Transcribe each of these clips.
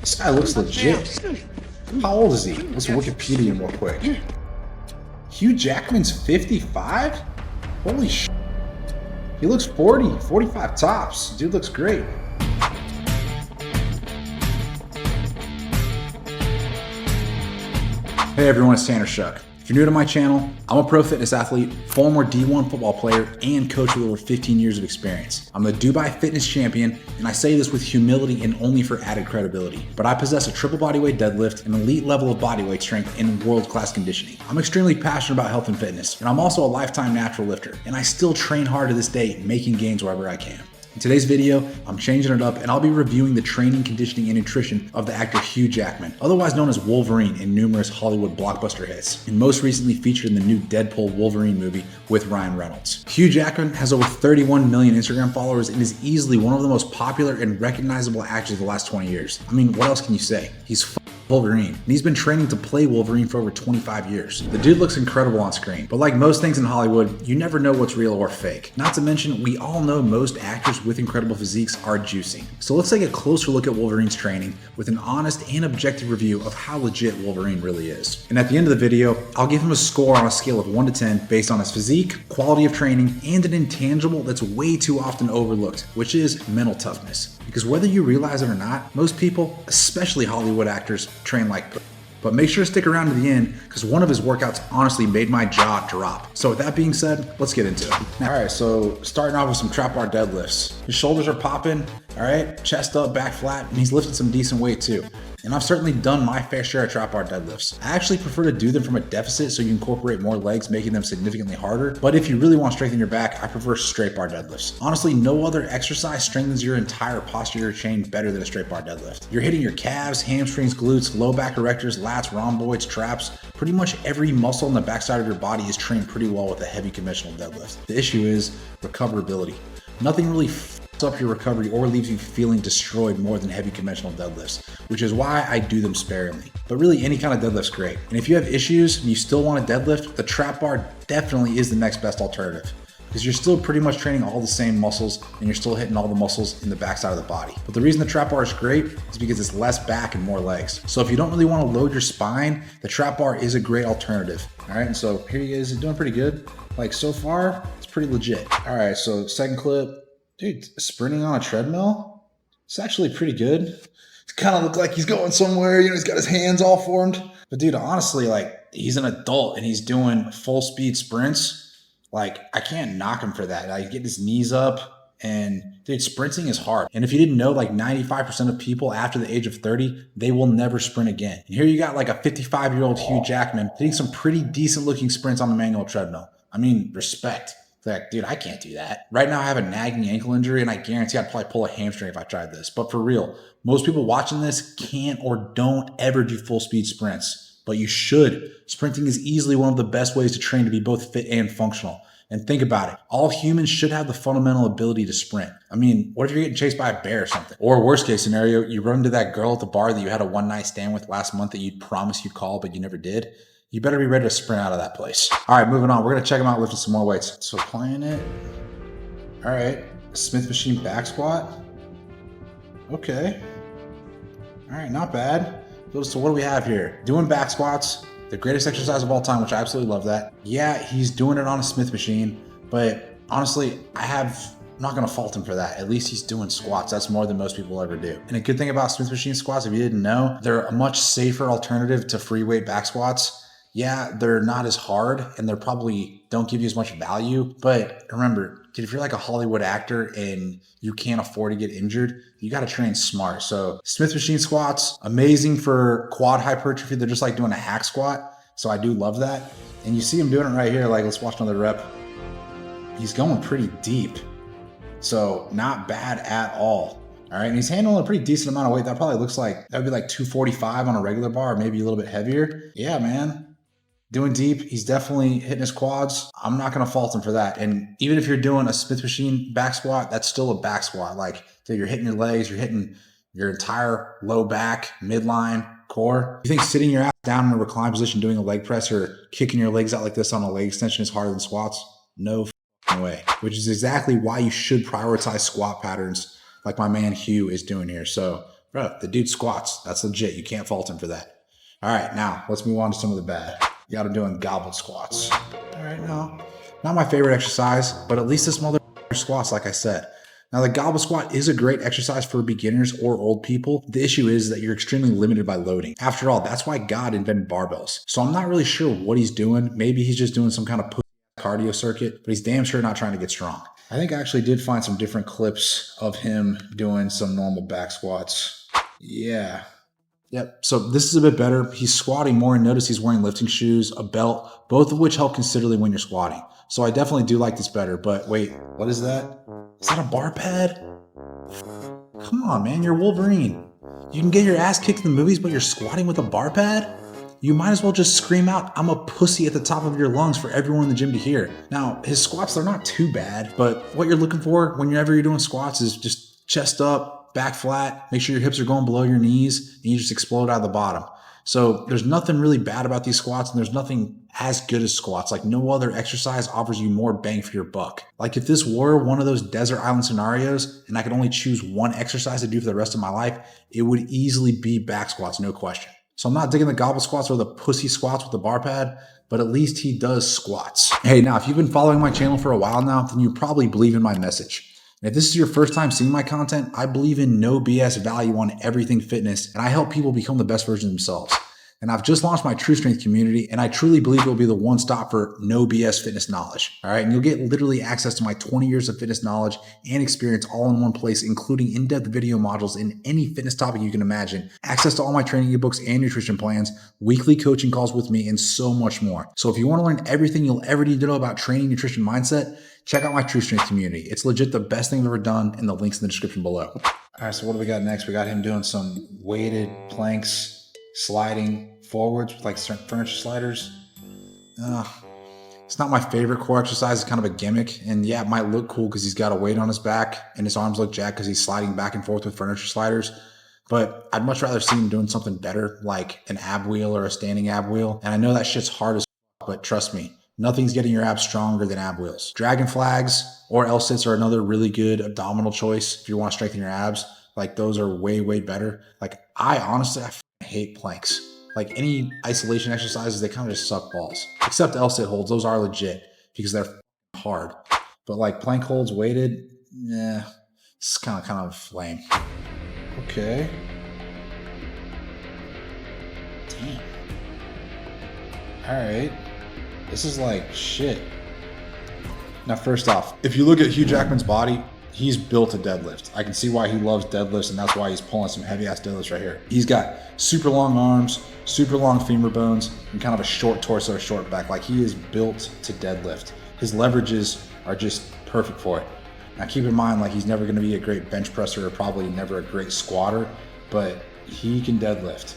This guy looks legit. How old is he? Let's Wikipedia him real quick. Hugh Jackman's 55? Holy sh**. He looks 40, 45 tops. Dude looks great. Hey everyone, it's Shuck. If you're new to my channel, I'm a pro fitness athlete, former D1 football player, and coach with over 15 years of experience. I'm the Dubai fitness champion, and I say this with humility and only for added credibility. But I possess a triple bodyweight deadlift, an elite level of bodyweight strength, and world-class conditioning. I'm extremely passionate about health and fitness, and I'm also a lifetime natural lifter. And I still train hard to this day, making gains wherever I can. In today's video, I'm changing it up and I'll be reviewing the training, conditioning, and nutrition of the actor Hugh Jackman, otherwise known as Wolverine in numerous Hollywood blockbuster hits, and most recently featured in the new Deadpool Wolverine movie with Ryan Reynolds. Hugh Jackman has over 31 million Instagram followers and is easily one of the most popular and recognizable actors of the last 20 years. I mean, what else can you say? He's Wolverine, and he's been training to play Wolverine for over 25 years. The dude looks incredible on screen, but like most things in Hollywood, you never know what's real or fake. Not to mention, we all know most actors with incredible physiques are juicing. So let's take a closer look at Wolverine's training with an honest and objective review of how legit Wolverine really is. And at the end of the video, I'll give him a score on a scale of 1 to 10 based on his physique, quality of training, and an intangible that's way too often overlooked, which is mental toughness. Because whether you realize it or not, most people, especially Hollywood actors, train like but make sure to stick around to the end because one of his workouts honestly made my jaw drop. So with that being said, let's get into it. All right, so starting off with some trap bar deadlifts. His shoulders are popping, all right, chest up, back flat, and he's lifting some decent weight too. And I've certainly done my fair share of trap bar deadlifts. I actually prefer to do them from a deficit so you incorporate more legs, making them significantly harder. But if you really want to strengthen your back, I prefer straight bar deadlifts. Honestly, no other exercise strengthens your entire posterior chain better than a straight bar deadlift. You're hitting your calves, hamstrings, glutes, low back erectors, lats, rhomboids, traps. Pretty much every muscle on the backside of your body is trained pretty well with a heavy conventional deadlift. The issue is recoverability. Nothing really up your recovery or leaves you feeling destroyed more than heavy conventional deadlifts, which is why I do them sparingly. But really, any kind of deadlift's great. And if you have issues and you still want to deadlift, the trap bar definitely is the next best alternative, because you're still pretty much training all the same muscles and you're still hitting all the muscles in the backside of the body. But the reason the trap bar is great is because it's less back and more legs. So if you don't really want to load your spine, the trap bar is a great alternative. All right, and so here he is doing pretty good. Like so far, it's pretty legit. All right, so second clip. Dude, sprinting on a treadmill? It's actually pretty good. It kind of look like he's going somewhere, you know, he's got his hands all formed. But dude, honestly, like, he's an adult and he's doing full speed sprints. Like, I can't knock him for that. Like, getting his knees up, and dude, sprinting is hard. And if you didn't know, like 95% of people after the age of 30, they will never sprint again. And here you got like a 55-year-old Hugh Jackman hitting some pretty decent looking sprints on the manual treadmill. I mean, respect. Like, dude, I can't do that. Right now I have a nagging ankle injury and I guarantee I'd probably pull a hamstring if I tried this. But for real, most people watching this can't or don't ever do full speed sprints, but you should. Sprinting is easily one of the best ways to train to be both fit and functional. And think about it. All humans should have the fundamental ability to sprint. I mean, what if you're getting chased by a bear or something? Or worst case scenario, you run into that girl at the bar that you had a one night stand with last month that you'd promised you'd call, but you never did. You better be ready to sprint out of that place. All right, moving on. We're gonna check him out lifting some more weights. So playing it. All right, Smith machine back squat. Okay. All right, not bad. So what do we have here? Doing back squats, the greatest exercise of all time, which I absolutely love that. Yeah, he's doing it on a Smith machine, but honestly, I'm not gonna fault him for that. At least he's doing squats. That's more than most people ever do. And a good thing about Smith machine squats, if you didn't know, they're a much safer alternative to free weight back squats. Yeah, they're not as hard and they're probably don't give you as much value. But remember, if you're like a Hollywood actor and you can't afford to get injured, you got to train smart. So Smith machine squats, amazing for quad hypertrophy. They're just like doing a hack squat. So I do love that. And you see him doing it right here. Like, let's watch another rep. He's going pretty deep. So not bad at all. All right, and he's handling a pretty decent amount of weight. That probably looks like, that would be like 245 on a regular bar, or maybe a little bit heavier. Yeah, man. Doing deep, he's definitely hitting his quads. I'm not gonna fault him for that. And even if you're doing a Smith machine back squat, that's still a back squat. Like, so you're hitting your legs, you're hitting your entire low back, midline, core. You think sitting your ass down in a reclined position doing a leg press or kicking your legs out like this on a leg extension is harder than squats? No way. Which is exactly why you should prioritize squat patterns like my man Hugh is doing here. So Bro, the dude squats. That's legit. You can't fault him for that. All right, now let's move on to some of the bad. You got him doing goblet squats. All right, no, not my favorite exercise, but at least this mother squats, like I said. Now, the goblet squat is a great exercise for beginners or old people. The issue is that you're extremely limited by loading. After all, that's why God invented barbells. So I'm not really sure what he's doing. Maybe he's just doing some kind of cardio circuit, but he's damn sure not trying to get strong. I think I actually did find some different clips of him doing some normal back squats. Yeah. Yep. So this is a bit better. He's squatting more, and notice he's wearing lifting shoes, a belt, both of which help considerably when you're squatting. So I definitely do like this better, but wait, what is that? Is that a bar pad? Come on, man, you're Wolverine. You can get your ass kicked in the movies, but you're squatting with a bar pad? You might as well just scream out, "I'm a pussy" at the top of your lungs for everyone in the gym to hear. Now, his squats, they're not too bad, but what you're looking for whenever you're doing squats is just chest up, back flat, make sure your hips are going below your knees, and you just explode out of the bottom. So there's nothing really bad about these squats, and there's nothing as good as squats. Like, no other exercise offers you more bang for your buck. Like, if this were one of those desert island scenarios and I could only choose one exercise to do for the rest of my life, it would easily be back squats, no question. So I'm not digging the goblet squats or the pussy squats with the bar pad, but at least he does squats. Hey, now, if you've been following my channel for a while now, then you probably believe in my message. And if this is your first time seeing my content, I believe in no BS value on everything fitness, and I help people become the best version of themselves. And I've just launched my True Strength community, and I truly believe it will be the one stop for no BS fitness knowledge. All right. And you'll get literally access to my 20 years of fitness knowledge and experience all in one place, including in-depth video modules in any fitness topic you can imagine, access to all my training ebooks and nutrition plans, weekly coaching calls with me, and so much more. So if you want to learn everything you'll ever need to know about training, nutrition, mindset, check out my True Strength community. It's legit the best thing I've ever done, and the link's in the description below. All right. So what do we got next? We got him doing some weighted planks, sliding forwards with like furniture sliders. It's not my favorite core exercise. It's kind of a gimmick, and yeah, it might look cool because he's got a weight on his back and his arms look jacked because he's sliding back and forth with furniture sliders. But I'd much rather see him doing something better, like an ab wheel or a standing ab wheel. And I know that shit's hard as fuck, but trust me, nothing's getting your abs stronger than ab wheels. Dragon flags or L-sits are another really good abdominal choice if you want to strengthen your abs. Like, those are way, way better. Like, I honestly hate planks. Like, any isolation exercises, they kind of just suck balls. Except L-sit holds, those are legit because they're hard. But like plank holds weighted, it's kind of lame. Okay. Damn. All right. This is like shit. Now, first off, if you look at Hugh Jackman's body, he's built to deadlift. I can see why he loves deadlifts, and that's why he's pulling some heavy ass deadlifts right here. He's got super long arms, super long femur bones, and kind of a short torso, short back. Like, he is built to deadlift. His leverages are just perfect for it. Now, keep in mind, like, he's never going to be a great bench presser or probably never a great squatter, but he can deadlift.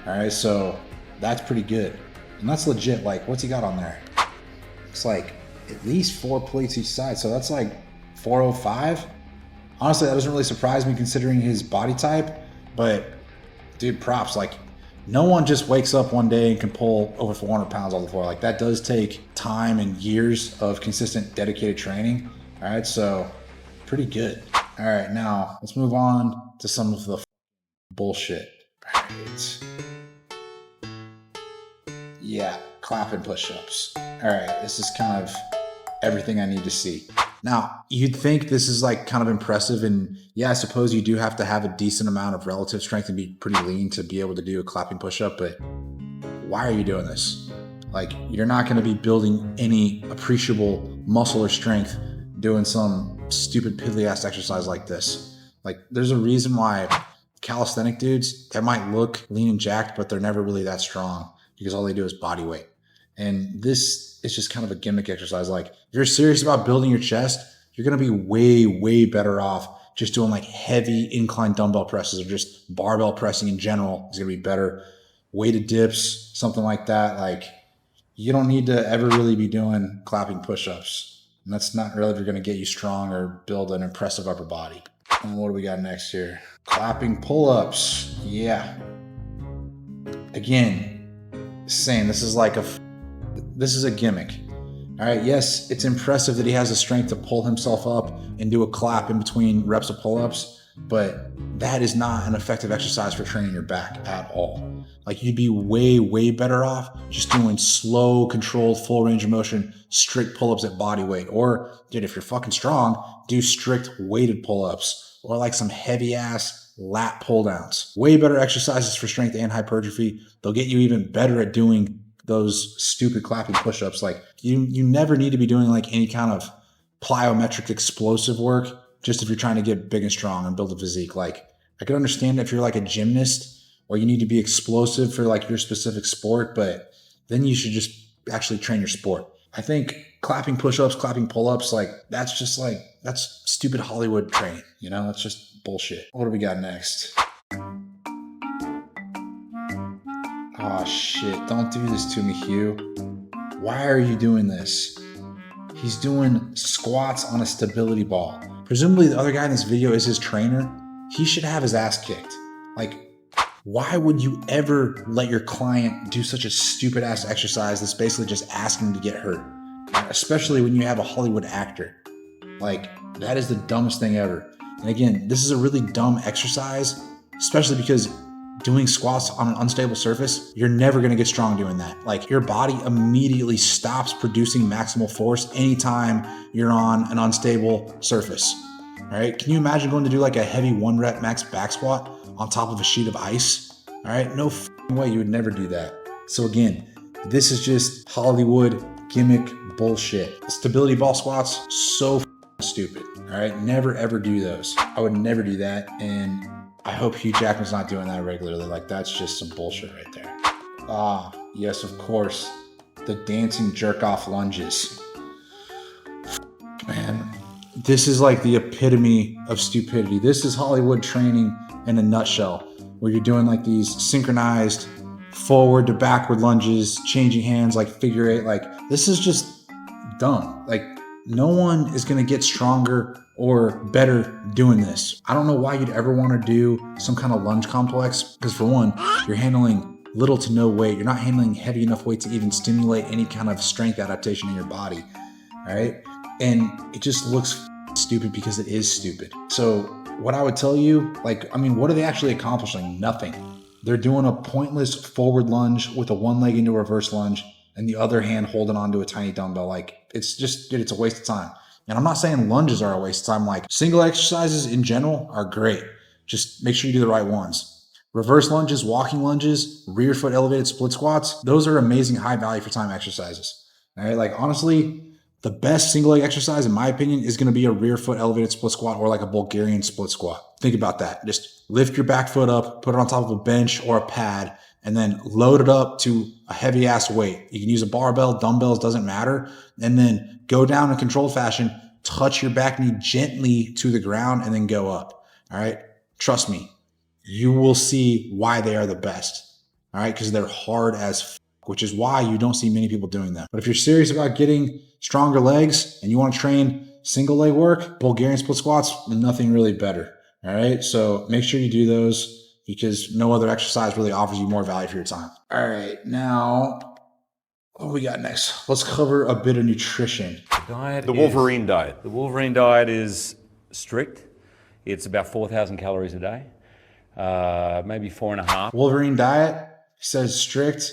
All right, so that's pretty good. And that's legit. Like, what's he got on there? It's like at least 4 plates each side. So that's like 405. Honestly, that doesn't really surprise me considering his body type, but dude, props. Like, no one just wakes up one day and can pull over 400 pounds on the floor. Like, that does take time and years of consistent, dedicated training. All right, so pretty good. All right, now let's move on to some of the bullshit. All right. Yeah, clapping push-ups. All right, this is kind of everything I need to see. Now, you'd think this is like kind of impressive, and yeah, I suppose you do have to have a decent amount of relative strength and be pretty lean to be able to do a clapping push-up, but why are you doing this? Like, you're not going to be building any appreciable muscle or strength doing some stupid piddly-ass exercise like this. Like, there's a reason why calisthenic dudes, they might look lean and jacked, but they're never really that strong because all they do is body weight. And this is just kind of a gimmick exercise. Like, if you're serious about building your chest, you're going to be way, way better off just doing like heavy incline dumbbell presses, or just barbell pressing in general is going to be better. Weighted dips, something like that. Like, you don't need to ever really be doing clapping push-ups. And that's not really going to get you strong or build an impressive upper body. And what do we got next here? Clapping pull-ups. Yeah. Again, same. This is a gimmick. All right, yes, it's impressive that he has the strength to pull himself up and do a clap in between reps of pull-ups, but that is not an effective exercise for training your back at all. Like, you'd be way, way better off just doing slow, controlled, full range of motion, strict pull-ups at body weight. Or, dude, if you're fucking strong, do strict weighted pull-ups or like some heavy ass lat pull downs. Way better exercises for strength and hypertrophy. They'll get you even better at doing those stupid clapping push-ups. Like, you never need to be doing like any kind of plyometric explosive work just if you're trying to get big and strong and build a physique. Like, I could understand if you're like a gymnast or you need to be explosive for like your specific sport, but then you should just actually train your sport. I think clapping push-ups, clapping pull-ups, like that's stupid Hollywood training, you know? That's just bullshit. What do we got next? Oh shit, don't do this to me, Hugh. Why are you doing this? He's doing squats on a stability ball. Presumably the other guy in this video is his trainer. He should have his ass kicked. Like, why would you ever let your client do such a stupid ass exercise that's basically just asking to get hurt? Especially when you have a Hollywood actor. Like, that is the dumbest thing ever. And again, this is a really dumb exercise, especially because doing squats on an unstable surface, you're never gonna get strong doing that. Like, your body immediately stops producing maximal force anytime you're on an unstable surface. All right, can you imagine going to do like a heavy 1 rep max back squat on top of a sheet of ice? All right, no way, you would never do that. So again, this is just Hollywood gimmick bullshit. Stability ball squats, so stupid. All right, never ever do those. I would never do that, and I hope Hugh Jackman's not doing that regularly. Like, that's just some bullshit right there. Ah, yes, of course, the dancing jerk off lunges. Man, this is like the epitome of stupidity. This is Hollywood training in a nutshell, where you're doing like these synchronized forward to backward lunges, changing hands like figure eight. Like, this is just dumb. Like, no one is going to get stronger or better doing this. I don't know why you'd ever want to do some kind of lunge complex, because for one, you're handling little to no weight. You're not handling heavy enough weight to even stimulate any kind of strength adaptation in your body. All right. And it just looks stupid because it is stupid. So what I would tell you, like, I mean, what are they actually accomplishing? Nothing. They're doing a pointless forward lunge with a one leg into a reverse lunge and the other hand holding onto a tiny dumbbell. Like, it's just, dude, it's a waste of time. And I'm not saying lunges are a waste of time. Like, single exercises in general are great. Just make sure you do the right ones. Reverse lunges, walking lunges, rear foot elevated split squats, those are amazing high value for time exercises. All right, like, honestly, the best single leg exercise, in my opinion, is going to be a rear foot elevated split squat or like a Bulgarian split squat. Think about that. Just lift your back foot up, put it on top of a bench or a pad, and then load it up to a heavy ass weight. You can use a barbell, dumbbells, doesn't matter. And then go down in controlled fashion, touch your back knee gently to the ground, and then go up. All right. Trust me, you will see why they are the best. All right. Because they're hard as which is why you don't see many people doing that. But if you're serious about getting stronger legs and you want to train single leg work, Bulgarian split squats, nothing really better. All right. So make sure you do those, because no other exercise really offers you more value for your time. All right. Now, what do we got next? Let's cover a bit of nutrition. The Wolverine diet. The Wolverine diet is strict. It's about 4,000 calories a day, maybe 4.5. Wolverine diet says strict,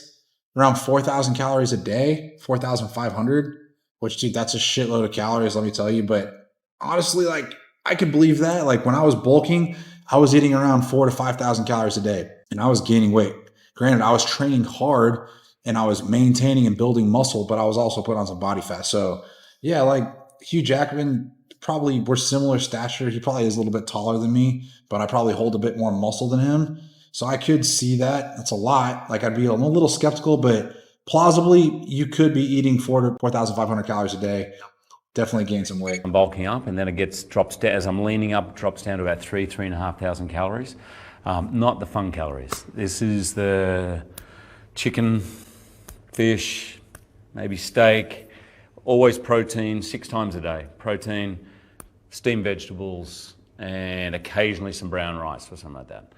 around 4,000 calories a day, 4,500, which, dude, that's a shitload of calories, let me tell you. But honestly, like, I could believe that. Like, when I was bulking, I was eating around 4,000 to 5,000 calories a day, and I was gaining weight. Granted, I was training hard and I was maintaining and building muscle, but I was also putting on some body fat. So yeah, like Hugh Jackman, probably we're similar stature. He probably is a little bit taller than me, but I probably hold a bit more muscle than him. So I could see that. That's a lot. Like, I'm a little skeptical, but plausibly you could be eating 4,500 calories a day. Definitely gain some weight. I'm bulking up, and then it drops down as I'm leaning up. It drops down to about 3,500 calories. Not the fun calories. This is the chicken, fish, maybe steak, always protein 6 times a day. Protein, steamed vegetables, and occasionally some brown rice or something like that.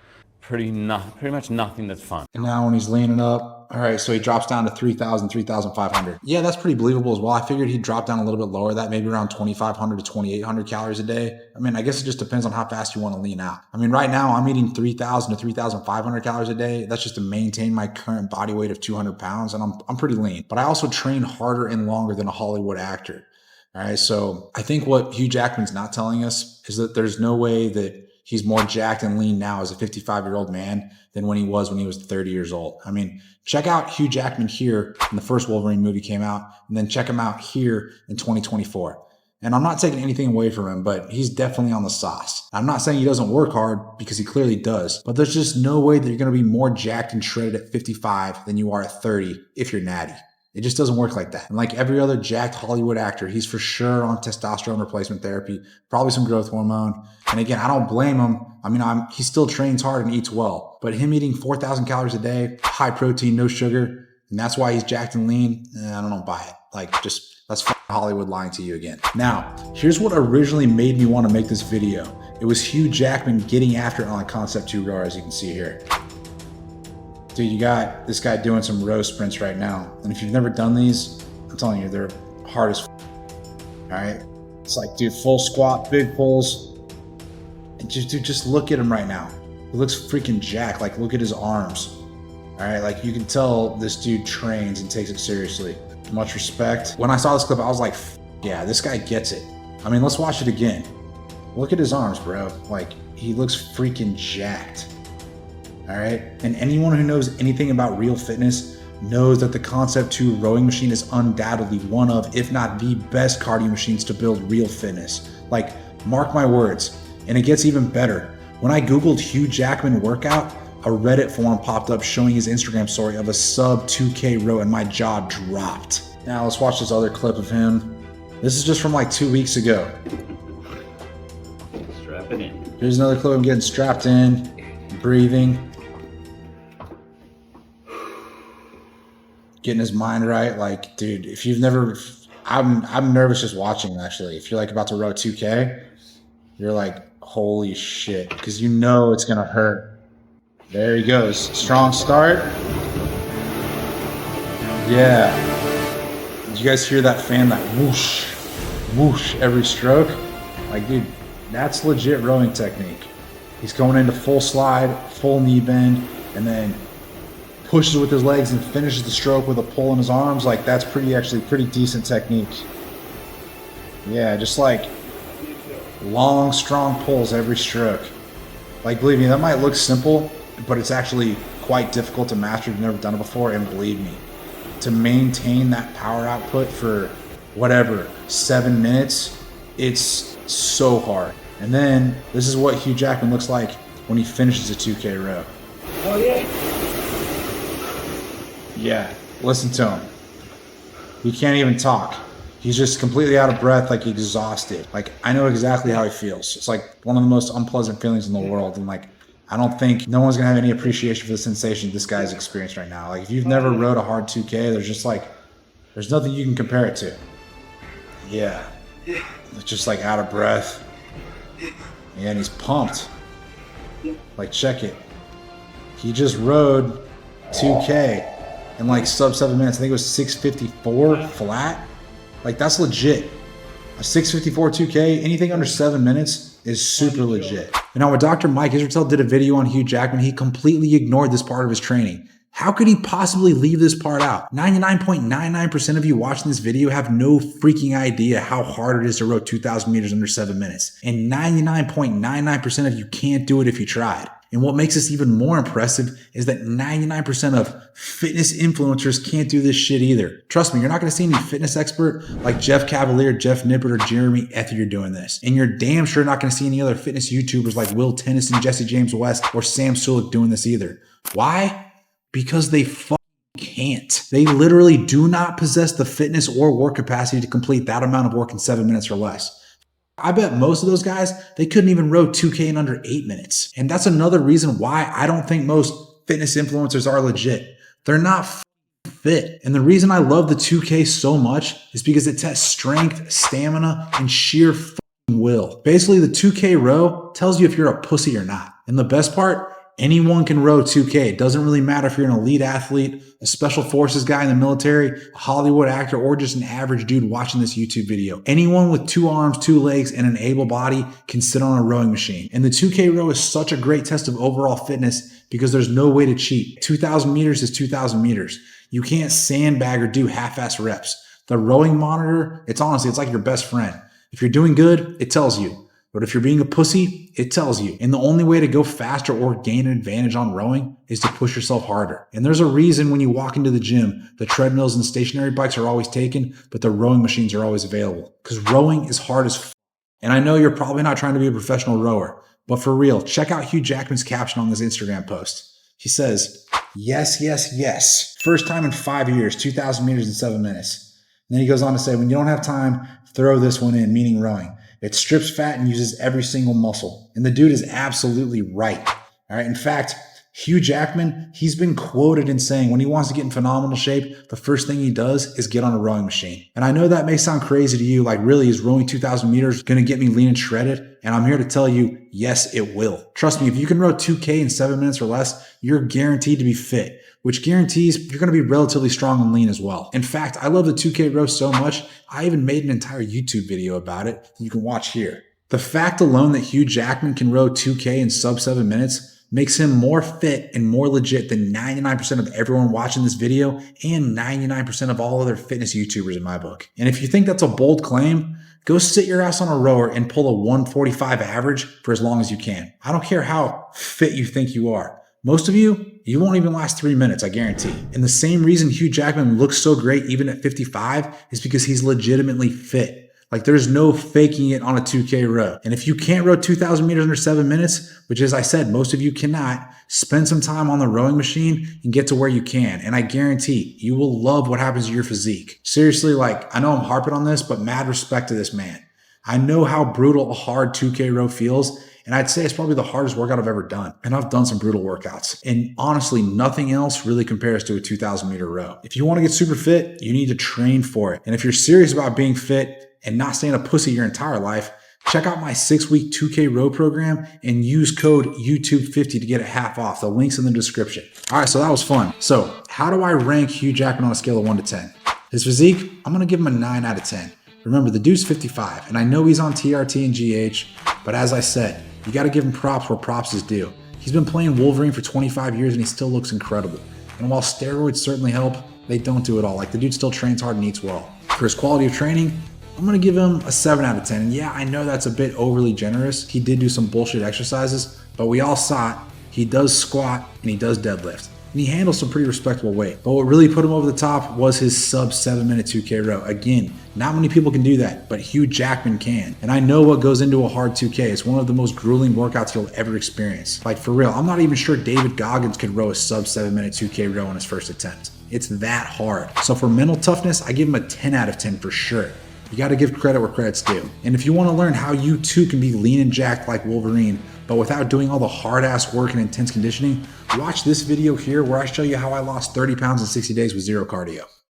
pretty much nothing that's fun. And now when he's leaning up, all right, so he drops down to 3,000, 3,500. Yeah, that's pretty believable as well. I figured he'd drop down a little bit lower, that maybe around 2,500 to 2,800 calories a day. I mean, I guess it just depends on how fast you want to lean out. I mean, right now I'm eating 3,000 to 3,500 calories a day. That's just to maintain my current body weight of 200 pounds, and I'm pretty lean. But I also train harder and longer than a Hollywood actor. All right, so I think what Hugh Jackman's not telling us is that there's no way that he's more jacked and lean now as a 55-year-old man than when he was 30 years old. I mean, check out Hugh Jackman here when the first Wolverine movie came out, and then check him out here in 2024. And I'm not taking anything away from him, but he's definitely on the sauce. I'm not saying he doesn't work hard, because he clearly does, but there's just no way that you're going to be more jacked and shredded at 55 than you are at 30 if you're natty. It just doesn't work like that. And like every other jacked Hollywood actor, he's for sure on testosterone replacement therapy, probably some growth hormone. And again, I don't blame him. I mean, he still trains hard and eats well, but him eating 4,000 calories a day, high protein, no sugar, and that's why he's jacked and lean, I don't buy it. Like, just, that's Hollywood lying to you again. Now, here's what originally made me want to make this video. It was Hugh Jackman getting after it on a Concept 2 rower, as you can see here. Dude, you got this guy doing some row sprints right now. And if you've never done these, I'm telling you, they're hard as all right? It's like, dude, full squat, big pulls. And just look at him right now. He looks freaking jacked. Like, look at his arms. All right, like you can tell this dude trains and takes it seriously. Much respect. When I saw this clip, I was like, yeah, this guy gets it. I mean, let's watch it again. Look at his arms, bro. Like, he looks freaking jacked. All right. And anyone who knows anything about real fitness knows that the Concept 2 rowing machine is undoubtedly one of, if not the best cardio machines to build real fitness. Like, mark my words. And it gets even better. When I Googled Hugh Jackman workout, a Reddit forum popped up showing his Instagram story of a sub 2K row, and my jaw dropped. Now let's watch this other clip of him. This is just from like 2 weeks ago. Strap it in. Here's another clip of him getting strapped in, breathing. Getting his mind right. Like, dude, if you've never, I'm nervous just watching, actually. If you're like about to row 2K, you're like, holy shit, because you know it's gonna hurt. There he goes. Strong start. Yeah. Did you guys hear that fan, that whoosh, whoosh every stroke? Like, dude, that's legit rowing technique. He's going into full slide, full knee bend, and then pushes with his legs and finishes the stroke with a pull in his arms. Like, that's actually pretty decent technique. Yeah, just like long, strong pulls every stroke. Like, believe me, that might look simple, but it's actually quite difficult to master if you've never done it before. And believe me, to maintain that power output for whatever, 7 minutes, it's so hard. And then this is what Hugh Jackman looks like when he finishes a 2K row. Oh yeah. Yeah, listen to him. He can't even talk. He's just completely out of breath, like exhausted. Like, I know exactly how he feels. It's like one of the most unpleasant feelings in the world. And like, I don't think no one's gonna have any appreciation for the sensation this guy's experienced right now. Like, if you've never rode a hard 2K, there's nothing you can compare it to. Yeah, it's just like out of breath. Yeah, and he's pumped. Like, check it. He just rode 2K in like sub 7 minutes. I think it was 6:54 flat. Like, that's legit. A 6:54 2K, anything under 7 minutes is super legit. And now when Dr. Mike Israel did a video on Hugh Jackman, he completely ignored this part of his training. How could he possibly leave this part out? 99.99% of you watching this video have no freaking idea how hard it is to row 2,000 meters under 7 minutes. And 99.99% of you can't do it if you tried. And what makes this even more impressive is that 99% of fitness influencers can't do this shit either. Trust me, you're not going to see any fitness expert like Jeff Cavalier, Jeff Nippert, or Jeremy Ethier doing this. And you're damn sure not going to see any other fitness YouTubers like Will Tennyson, Jesse James West, or Sam Sulek doing this either. Why? Because they can't. They literally do not possess the fitness or work capacity to complete that amount of work in 7 minutes or less. I bet most of those guys, they couldn't even row 2K in under 8 minutes. And that's another reason why I don't think most fitness influencers are legit. They're not fit. And the reason I love the 2K so much is because it tests strength, stamina, and sheer will. Basically, the 2K row tells you if you're a pussy or not. And the best part, Anyone can row 2K. It doesn't really matter if you're an elite athlete, a special forces guy in the military, a Hollywood actor, or just an average dude watching this YouTube video. Anyone with 2 arms, 2 legs, and an able body can sit on a rowing machine. And the 2K row is such a great test of overall fitness because there's no way to cheat. 2,000 meters is 2,000 meters. You can't sandbag or do half-ass reps. The rowing monitor, it's like your best friend. If you're doing good, it tells you. But if you're being a pussy, it tells you. And the only way to go faster or gain an advantage on rowing is to push yourself harder. And there's a reason when you walk into the gym, the treadmills and stationary bikes are always taken, but the rowing machines are always available. Because rowing is hard as f. And I know you're probably not trying to be a professional rower, but for real, check out Hugh Jackman's caption on this Instagram post. He says, yes, yes, yes. First time in 5 years, 2,000 meters in 7 minutes. And then he goes on to say, when you don't have time, throw this one in, meaning rowing. It strips fat and uses every single muscle. And the dude is absolutely right. All right. In fact, Hugh Jackman, he's been quoted in saying when he wants to get in phenomenal shape, the first thing he does is get on a rowing machine. And I know that may sound crazy to you, like really is rowing 2,000 meters going to get me lean and shredded? And I'm here to tell you, yes, it will. Trust me, if you can row 2K in 7 minutes or less, you're guaranteed to be fit, which guarantees you're going to be relatively strong and lean as well. In fact, I love the 2K row so much, I even made an entire YouTube video about it that you can watch here. The fact alone that Hugh Jackman can row 2K in sub 7 minutes makes him more fit and more legit than 99% of everyone watching this video and 99% of all other fitness YouTubers in my book. And if you think that's a bold claim, go sit your ass on a rower and pull a 145 average for as long as you can. I don't care how fit you think you are. Most of you won't even last 3 minutes, I guarantee. And the same reason Hugh Jackman looks so great even at 55 is because he's legitimately fit. Like there's no faking it on a 2K row. And if you can't row 2,000 meters under 7 minutes, which as I said, most of you cannot, spend some time on the rowing machine and get to where you can. And I guarantee you will love what happens to your physique. Seriously, like I know I'm harping on this, but mad respect to this man. I know how brutal a hard 2K row feels. And I'd say it's probably the hardest workout I've ever done. And I've done some brutal workouts. And honestly, nothing else really compares to a 2,000 meter row. If you want to get super fit, you need to train for it. And if you're serious about being fit and not staying a pussy your entire life, check out my 6-week 2K row program and use code YouTube50 to get it half off. The link's in the description. All right, so that was fun. So how do I rank Hugh Jackman on a scale of 1 to 10? His physique, I'm going to give him a 9 out of 10. Remember, the dude's 55, and I know he's on TRT and GH, but as I said, you got to give him props where props is due. He's been playing Wolverine for 25 years and he still looks incredible. And while steroids certainly help, they don't do it all. Like the dude still trains hard and eats well. For his quality of training, I'm going to give him a 7 out of 10. And yeah, I know that's a bit overly generous. He did do some bullshit exercises, but we all saw it. He does squat and he does deadlift. And he handles some pretty respectable weight. But what really put him over the top was his sub 7 minute 2K row. Again, not many people can do that, but Hugh Jackman can. And I know what goes into a hard 2K. It's one of the most grueling workouts you'll ever experience. Like for real, I'm not even sure David Goggins could row a sub 7 minute 2K row on his first attempt. It's that hard. So for mental toughness, I give him a 10 out of 10 for sure. You got to give credit where credit's due. And if you want to learn how you too can be lean and jacked like Wolverine, but without doing all the hard ass work and intense conditioning, watch this video here where I show you how I lost 30 pounds in 60 days with zero cardio.